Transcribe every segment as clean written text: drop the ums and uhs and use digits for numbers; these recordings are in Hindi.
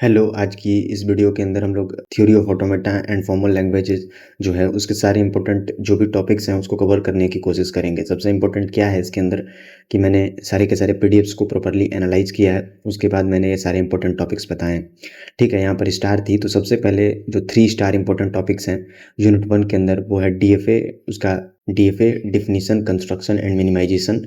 हेलो, आज की इस वीडियो के अंदर हम लोग theory of automata and formal languages जो है उसके सारे इंपॉर्टेंट जो भी टॉपिक्स हैं उसको कवर करने की कोशिश करेंगे। सबसे इंपॉर्टेंट क्या है इसके अंदर कि मैंने सारे के सारे पीडीएफ्स को प्रॉपर्ली एनालाइज किया है, उसके बाद मैंने ये सारे इंपॉर्टेंट टॉपिक्स बताए हैं। ठीक है, यहाँ पर स्टार थी तो सबसे पहले जो 3 स्टार इंपॉर्टेंट टॉपिक्स हैं यूनिट 1 के अंदर वो है डीएफए, उसका DFA definition, construction and minimisation.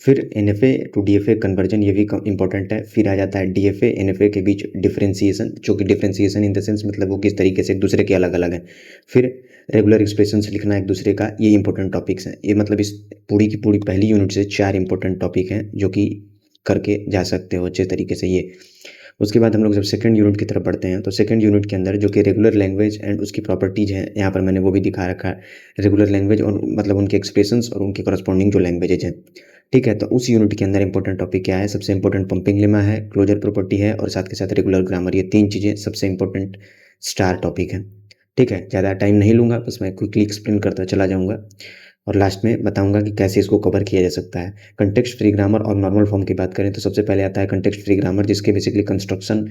फिर एनएफए टू डीएफए कन्वर्जन, ये भी इंपॉर्टेंट है। फिर आ जाता है डीएफए एनएफए के बीच डिफरेंशिएशन, जो कि डिफरेंशिएशन इन द सेंस मतलब वो किस तरीके से एक दूसरे के अलग अलग हैं। फिर रेगुलर एक्सप्रेशंस लिखना एक दूसरे का, ये इंपॉर्टेंट टॉपिक्स हैं। ये मतलब इस पूरी की पूरी पहली यूनिट से 4 इंपॉर्टेंट टॉपिक हैं जो कि करके जा सकते हो अच्छे तरीके से ये। उसके बाद हम लोग जब सेकंड यूनिट की तरफ बढ़ते हैं तो सेकंड यूनिट के अंदर जो कि रेगुलर लैंग्वेज एंड उसकी प्रॉपर्टीज हैं, यहाँ पर मैंने वो भी दिखा रखा है। रेगुलर लैंग्वेज और मतलब उनके एक्सप्रेशंस और उनके करस्पॉन्डिंग जो लैंग्वेजेज हैं। ठीक है, तो उस यूनिट के अंदर इंपॉर्टेंट टॉपिक क्या है? सबसे इंपॉर्टेंट पंपिंग लेमा है, क्लोजर प्रॉपर्टी है और साथ के साथ रेगुलर ग्रामर। ये 3 चीज़ें सबसे इंपॉर्टेंट स्टार टॉपिक हैं। ठीक है, ज़्यादा टाइम नहीं लूँगा, बस मैं क्विकली एक्सप्लेन करता चला जाऊँगा और लास्ट में बताऊँगा कि कैसे इसको कवर किया जा सकता है। कंटेक्स्ट फ्री ग्रामर और नॉर्मल फॉर्म की बात करें तो सबसे पहले आता है कंटेक्स्ट फ्री ग्रामर, जिसके बेसिकली कंस्ट्रक्शन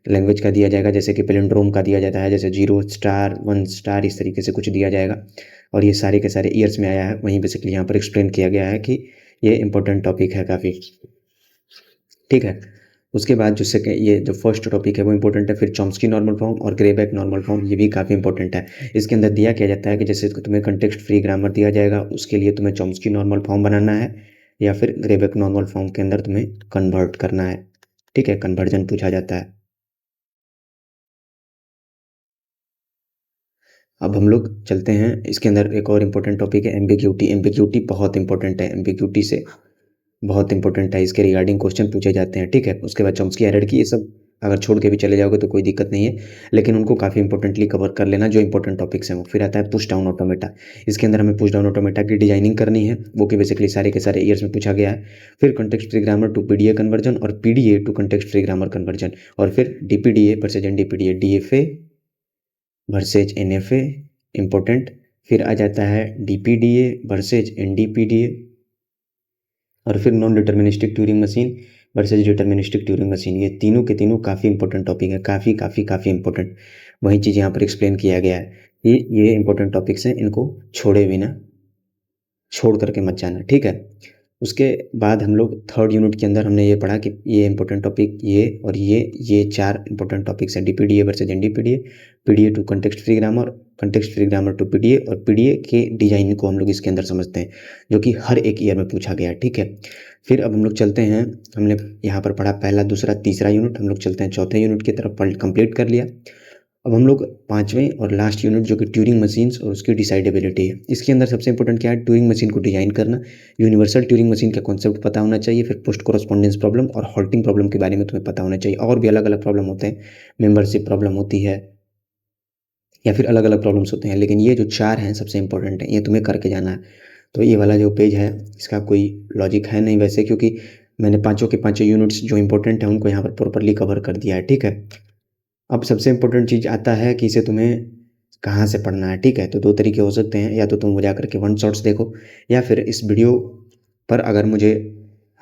लैंग्वेज का दिया जाएगा, जैसे कि पैलिंड्रोम का दिया जाता है, जैसे 0 स्टार 1 स्टार इस तरीके से कुछ दिया जाएगा और ये सारे के सारे ईयर्स में आया है। वहीं बेसिकली यहाँ पर एक्सप्लेन किया गया है कि ये इंपॉर्टेंट टॉपिक है काफ़ी। ठीक है, उसके बाद जो ये जो फर्स्ट टॉपिक है वो इंपॉर्टेंट है। फिर चॉम्स्की नॉर्मल फॉर्म और ग्रेबैक नॉर्मल फॉर्म, ये भी काफ़ी इंपॉर्टेंट है। इसके अंदर दिया क्या जाता है कि जैसे तुम्हें कंटेक्स्ट फ्री ग्रामर दिया जाएगा, उसके लिए तुम्हें चॉम्स्की नॉर्मल फॉर्म बनाना है या फिर ग्रेबैक नॉर्मल फॉर्म के अंदर तुम्हें कन्वर्ट करना है। ठीक है, कन्वर्जन पूछा जाता है। अब हम लोग चलते हैं, इसके अंदर एक और इम्पोर्टेंट टॉपिक है एम्बिग्यूटी। एम्बिग्यूटी बहुत इंपॉर्टेंट है, एम्बिग्यूटी से बहुत इंपॉर्टेंट है, इसके रिगार्डिंग क्वेश्चन पूछे जाते हैं। ठीक है, उसके बाद चॉम्स्की हायरार्की, ये सब अगर छोड़ के भी चले जाओगे तो कोई दिक्कत नहीं है, लेकिन उनको काफ़ी इंपॉर्टेंटली कवर कर लेना जो इंपॉर्टेंट टॉपिक्स हैं वो। फिर आता है पुश डाउन ऑटोमेटा। इसके अंदर हमें पुश डाउन ऑटोमेटा की डिजाइनिंग करनी है, वो कि बेसिकली सारे के सारे ईयर्स में पूछा गया है। फिर context free grammar to PDA conversion और PDA to context free grammar conversion, और फिर DPDA versus NDPDA, DFA versus NFA important. फिर आ जाता है डीपीडीए वर्सेज एनडीपीडीए और फिर non deterministic Turing machine versus deterministic Turing machine. ये तीनों के तीनों काफ़ी इंपॉर्टेंट टॉपिक है, काफ़ी काफ़ी काफ़ी इंपॉर्टेंट। वही चीज़ यहाँ पर एक्सप्लेन किया गया है कि ये इंपॉर्टेंट टॉपिक्स हैं, इनको छोड़े बिना छोड़ करके मत जाना। ठीक है, उसके बाद हम लोग थर्ड यूनिट के अंदर हमने ये पढ़ा कि ये इंपॉर्टेंट टॉपिक ये और ये 4 इंपॉर्टेंट टॉपिक्स हैं, DPDA versus NDPDA, PDA to context free grammar, context free grammar to PDA और पीडीए के डिजाइन को हम लोग इसके अंदर समझते हैं, जो कि हर एक ईयर में पूछा गया है। ठीक है, फिर अब हम लोग चलते हैं, हमने यहाँ पर पढ़ा पहला दूसरा तीसरा यूनिट, हम लोग चलते हैं चौथे यूनिट की तरफ, पढ़ कंप्लीट कर लिया। अब हम लोग पाँचवें और लास्ट यूनिट जो कि ट्यूरिंग मशीन्स और उसकी डिसाइडेबिलिटी है, इसके अंदर सबसे इंपॉर्टेंट क्या है? ट्यूरिंग मशीन को डिजाइन करना, यूनिवर्सल ट्यूरिंग मशीन का कॉन्सेप्ट पता होना चाहिए, फिर पोस्ट कोरस्पॉन्डेंस प्रॉब्लम और हॉल्टिंग प्रॉब्लम के बारे में तुम्हें पता होना चाहिए। और भी अलग अलग प्रॉब्लम होते हैं, मेंबरशिप प्रॉब्लम होती है या फिर अलग अलग प्रॉब्लम्स होते हैं, लेकिन ये जो 4 हैं सबसे इंपॉर्टेंट है, ये तुम्हें करके जाना है। तो ये वाला जो पेज है इसका कोई लॉजिक है नहीं वैसे, क्योंकि मैंने पाँचों के पाँचों यूनिट्स जो इंपॉर्टेंट हैं उनको यहाँ पर प्रॉपरली कवर कर दिया है। ठीक है, अब सबसे इम्पोर्टेंट चीज़ आता है कि इसे तुम्हें कहाँ से पढ़ना है। ठीक है, तो 2 तरीके हो सकते हैं, या तो तुम वो जा करके वन शॉट्स देखो या फिर इस वीडियो पर अगर मुझे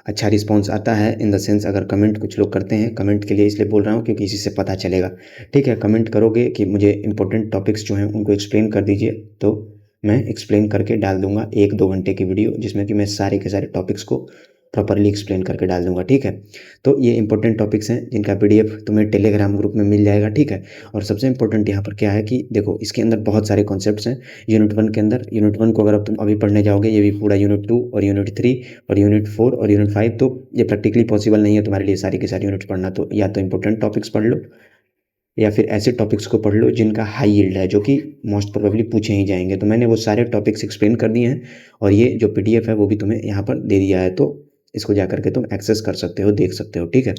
अच्छा रिस्पॉन्स आता है, इन द सेंस अगर कमेंट कुछ लोग करते हैं, कमेंट के लिए इसलिए बोल रहा हूँ क्योंकि इसी से पता चलेगा। ठीक है, कमेंट करोगे कि मुझे इंपॉर्टेंट टॉपिक्स जो हैं उनको एक्सप्लेन कर दीजिए, तो मैं एक्सप्लेन करके डाल दूंगा 1-2 घंटे की वीडियो, जिसमें कि मैं सारे के सारे टॉपिक्स को प्रॉपरली एक्सप्लेन करके डाल दूंगा। ठीक है, तो ये इंपॉर्टेंट टॉपिक्स हैं जिनका पीडीएफ तुम्हें टेलीग्राम ग्रुप में मिल जाएगा। ठीक है, और सबसे इंपॉर्टेंट यहाँ पर क्या है कि देखो इसके अंदर बहुत सारे कॉन्सेप्ट्स हैं यूनिट 1 के अंदर। यूनिट 1 को अगर अब तुम अभी पढ़ने जाओगे, ये भी पूरा यूनिट 2 और यूनिट 3 और यूनिट 4 और यूनिट 5, तो ये प्रैक्टिकली पॉसिबल नहीं है तुम्हारे लिए सारी की सारी यूनिट्स पढ़ना। तो या तो इंपॉर्टेंट टॉपिक्स पढ़ लो या फिर ऐसे टॉपिक्स को पढ़ लो जिनका हाई यील्ड है, जो कि मोस्ट प्रोबेबली पूछे ही जाएंगे। तो मैंने वो सारे टॉपिक्स एक्सप्लेन कर दिए हैं और ये जो पीडीएफ है वो भी तुम्हें यहाँ पर दे दिया है, तो इसको जा करके तुम एक्सेस कर सकते हो, देख सकते हो। ठीक है,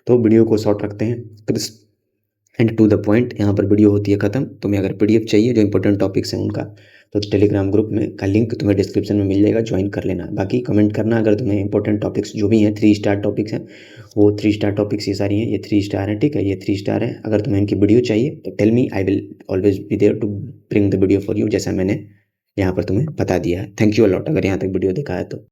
तो वीडियो को शॉर्ट रखते हैं, crisp and to the point यहाँ पर वीडियो होती है ख़त्म। तुम्हें अगर पीडीएफ चाहिए जो इंपॉर्टेंट टॉपिक्स हैं उनका, तो टेलीग्राम ग्रुप में का लिंक तुम्हें डिस्क्रिप्शन में मिल जाएगा, ज्वाइन कर लेना। बाकी कमेंट करना अगर तुम्हें इंपॉर्टेंट टॉपिक्स जो भी हैं 3 स्टार टॉपिक्स हैं, वो 3 स्टार टॉपिक्स ये सारी हैं, ये 3 स्टार हैं। ठीक है, ये 3 स्टार है। अगर तुम्हें इनकी वीडियो चाहिए तो tell me, I will always be there to bring the video for you, जैसा मैंने यहाँ पर तुम्हें बता दिया है। थैंक यू अलॉट अगर यहाँ तक वीडियो देखा है तो।